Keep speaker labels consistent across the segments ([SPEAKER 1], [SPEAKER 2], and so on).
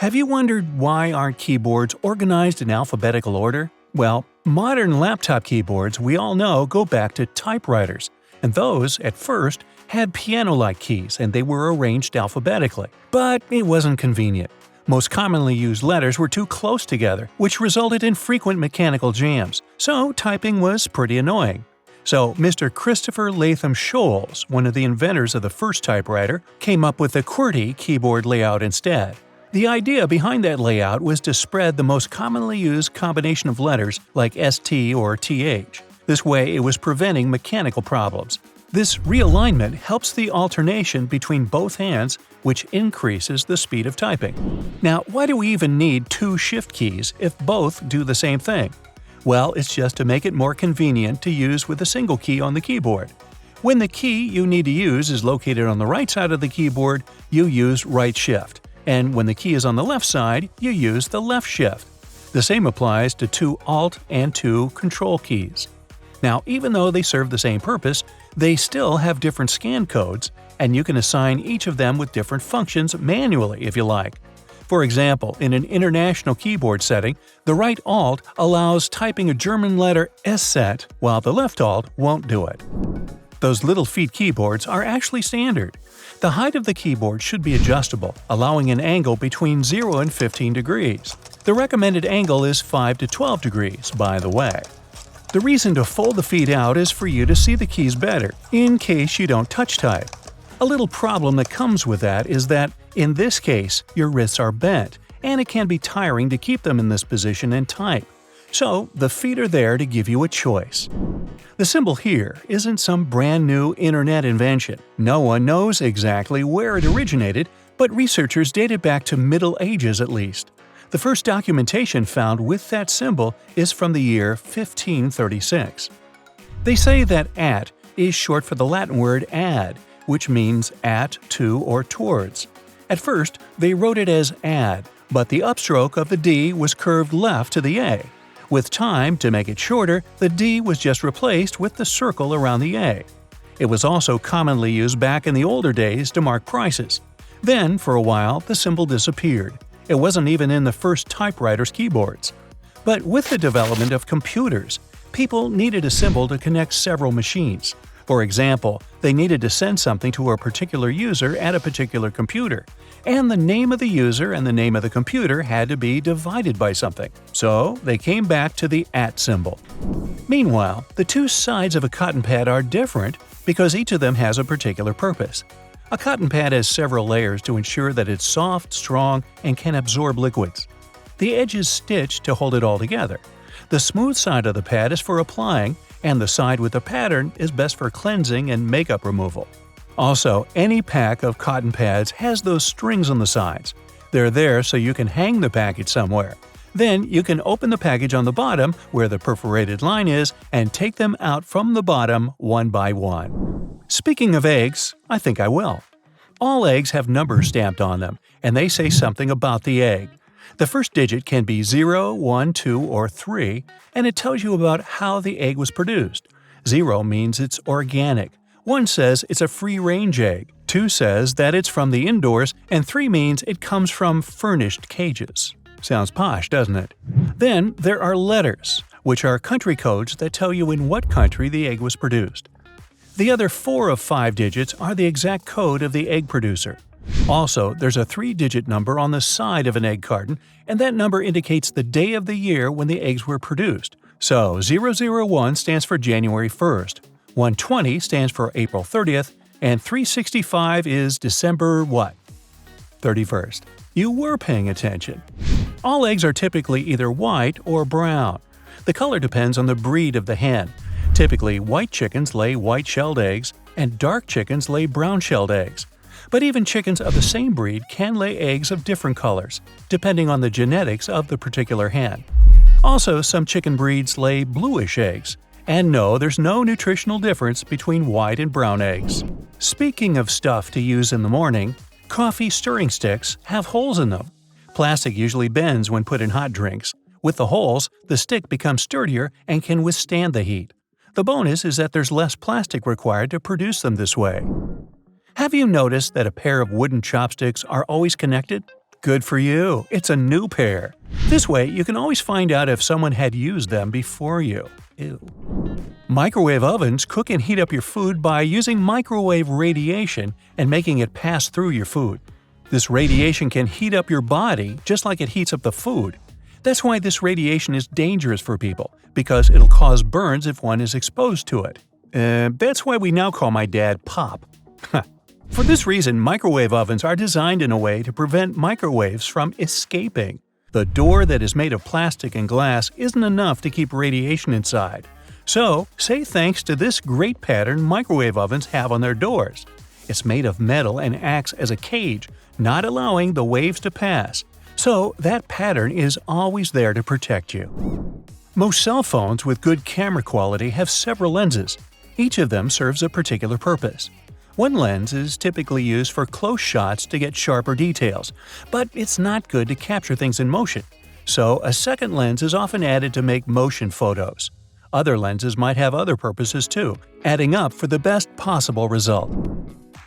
[SPEAKER 1] Have you wondered why aren't keyboards organized in alphabetical order? Well, modern laptop keyboards we all know go back to typewriters, and those, at first, had piano-like keys and they were arranged alphabetically. But it wasn't convenient. Most commonly used letters were too close together, which resulted in frequent mechanical jams, so typing was pretty annoying. So Mr. Christopher Latham Sholes, one of the inventors of the first typewriter, came up with the QWERTY keyboard layout instead. The idea behind that layout was to spread the most commonly used combination of letters like ST or TH. This way it was preventing mechanical problems. This realignment helps the alternation between both hands, which increases the speed of typing. Now, why do we even need two shift keys if both do the same thing? Well, it's just to make it more convenient to use with a single key on the keyboard. When the key you need to use is located on the right side of the keyboard, you use right shift, and when the key is on the left side, you use the left shift. The same applies to two Alt and two Control keys. Now, even though they serve the same purpose, they still have different scan codes, and you can assign each of them with different functions manually if you like. For example, in an international keyboard setting, the right Alt allows typing a German letter SZ, while the left Alt won't do it. Those little feet keyboards are actually standard. The height of the keyboard should be adjustable, allowing an angle between 0 and 15 degrees. The recommended angle is 5 to 12 degrees, by the way. The reason to fold the feet out is for you to see the keys better, in case you don't touch type. A little problem that comes with that is that, in this case, your wrists are bent, and it can be tiring to keep them in this position and type. So, the feet are there to give you a choice. The symbol here isn't some brand new internet invention. No one knows exactly where it originated, but researchers date it back to Middle Ages at least. The first documentation found with that symbol is from the year 1536. They say that at is short for the Latin word ad, which means at, to, or towards. At first, they wrote it as ad, but the upstroke of the D was curved left to the A. With time, to make it shorter, the D was just replaced with the circle around the A. It was also commonly used back in the older days to mark prices. Then, for a while, the symbol disappeared. It wasn't even in the first typewriters' keyboards. But with the development of computers, people needed a symbol to connect several machines. For example, they needed to send something to a particular user at a particular computer, and the name of the user and the name of the computer had to be divided by something. So they came back to the @ symbol. Meanwhile, the two sides of a cotton pad are different because each of them has a particular purpose. A cotton pad has several layers to ensure that it's soft, strong, and can absorb liquids. The edge is stitched to hold it all together. The smooth side of the pad is for applying, and the side with the pattern is best for cleansing and makeup removal. Also, any pack of cotton pads has those strings on the sides. They're there so you can hang the package somewhere. Then you can open the package on the bottom, where the perforated line is, and take them out from the bottom one by one. Speaking of eggs, I think I will. All eggs have numbers stamped on them, and they say something about the egg. The first digit can be 0, 1, 2, or 3, and it tells you about how the egg was produced. 0 means it's organic. 1 says it's a free-range egg. 2 says that it's from the indoors, and 3 means it comes from furnished cages. Sounds posh, doesn't it? Then there are letters, which are country codes that tell you in what country the egg was produced. The other 4 of 5 digits are the exact code of the egg producer. Also, there's a 3-digit number on the side of an egg carton, and that number indicates the day of the year when the eggs were produced. So 001 stands for January 1st, 120 stands for April 30th, and 365 is December what? 31st. You were paying attention. All eggs are typically either white or brown. The color depends on the breed of the hen. Typically, white chickens lay white-shelled eggs, and dark chickens lay brown-shelled eggs. But even chickens of the same breed can lay eggs of different colors, depending on the genetics of the particular hen. Also, some chicken breeds lay bluish eggs. And no, there's no nutritional difference between white and brown eggs. Speaking of stuff to use in the morning, coffee stirring sticks have holes in them. Plastic usually bends when put in hot drinks. With the holes, the stick becomes sturdier and can withstand the heat. The bonus is that there's less plastic required to produce them this way. Have you noticed that a pair of wooden chopsticks are always connected? Good for you, it's a new pair. This way, you can always find out if someone had used them before you. Ew. Microwave ovens cook and heat up your food by using microwave radiation and making it pass through your food. This radiation can heat up your body just like it heats up the food. That's why this radiation is dangerous for people, because it'll cause burns if one is exposed to it. That's why we now call my dad Pop. For this reason, microwave ovens are designed in a way to prevent microwaves from escaping. The door that is made of plastic and glass isn't enough to keep radiation inside. So, say thanks to this great pattern microwave ovens have on their doors. It's made of metal and acts as a cage, not allowing the waves to pass. So, that pattern is always there to protect you. Most cell phones with good camera quality have several lenses. Each of them serves a particular purpose. One lens is typically used for close shots to get sharper details, but it's not good to capture things in motion. So, a second lens is often added to make motion photos. Other lenses might have other purposes too, adding up for the best possible result.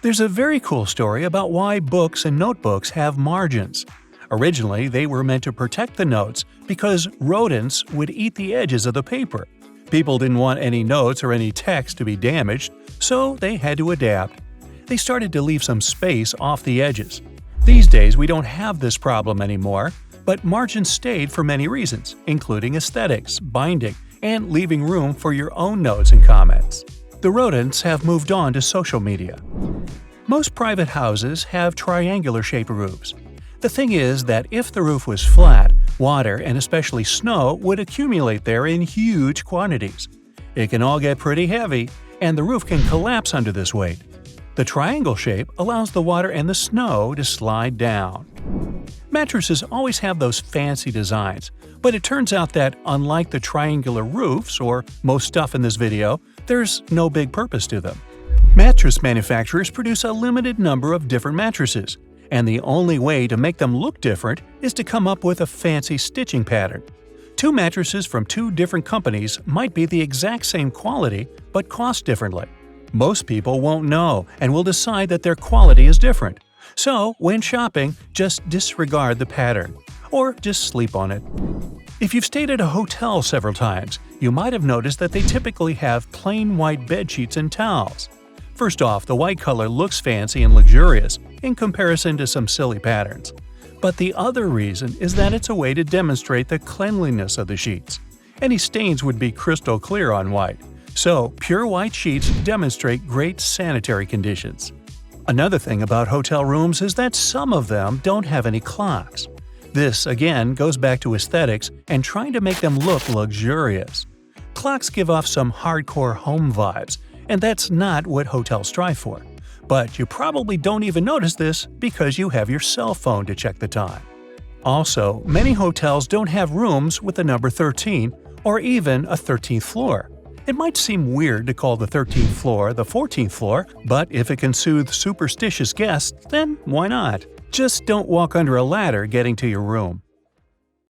[SPEAKER 1] There's a very cool story about why books and notebooks have margins. Originally, they were meant to protect the notes because rodents would eat the edges of the paper. People didn't want any notes or any text to be damaged, so they had to adapt. They started to leave some space off the edges. These days, we don't have this problem anymore, but margins stayed for many reasons, including aesthetics, binding, and leaving room for your own notes and comments. The rodents have moved on to social media. Most private houses have triangular-shaped roofs. The thing is that if the roof was flat, water and especially snow would accumulate there in huge quantities. It can all get pretty heavy, and the roof can collapse under this weight. The triangle shape allows the water and the snow to slide down. Mattresses always have those fancy designs, but it turns out that unlike the triangular roofs or most stuff in this video, there's no big purpose to them. Mattress manufacturers produce a limited number of different mattresses, and the only way to make them look different is to come up with a fancy stitching pattern. Two mattresses from two different companies might be the exact same quality but cost differently. Most people won't know and will decide that their quality is different. So, when shopping, just disregard the pattern, or just sleep on it. If you've stayed at a hotel several times, you might have noticed that they typically have plain white bedsheets and towels. First off, the white color looks fancy and luxurious in comparison to some silly patterns. But the other reason is that it's a way to demonstrate the cleanliness of the sheets. Any stains would be crystal clear on white, so pure white sheets demonstrate great sanitary conditions. Another thing about hotel rooms is that some of them don't have any clocks. This, again, goes back to aesthetics and trying to make them look luxurious. Clocks give off some hardcore home vibes, and that's not what hotels strive for. But you probably don't even notice this because you have your cell phone to check the time. Also, many hotels don't have rooms with the number 13 or even a 13th floor. It might seem weird to call the 13th floor the 14th floor, but if it can soothe superstitious guests, then why not? Just don't walk under a ladder getting to your room.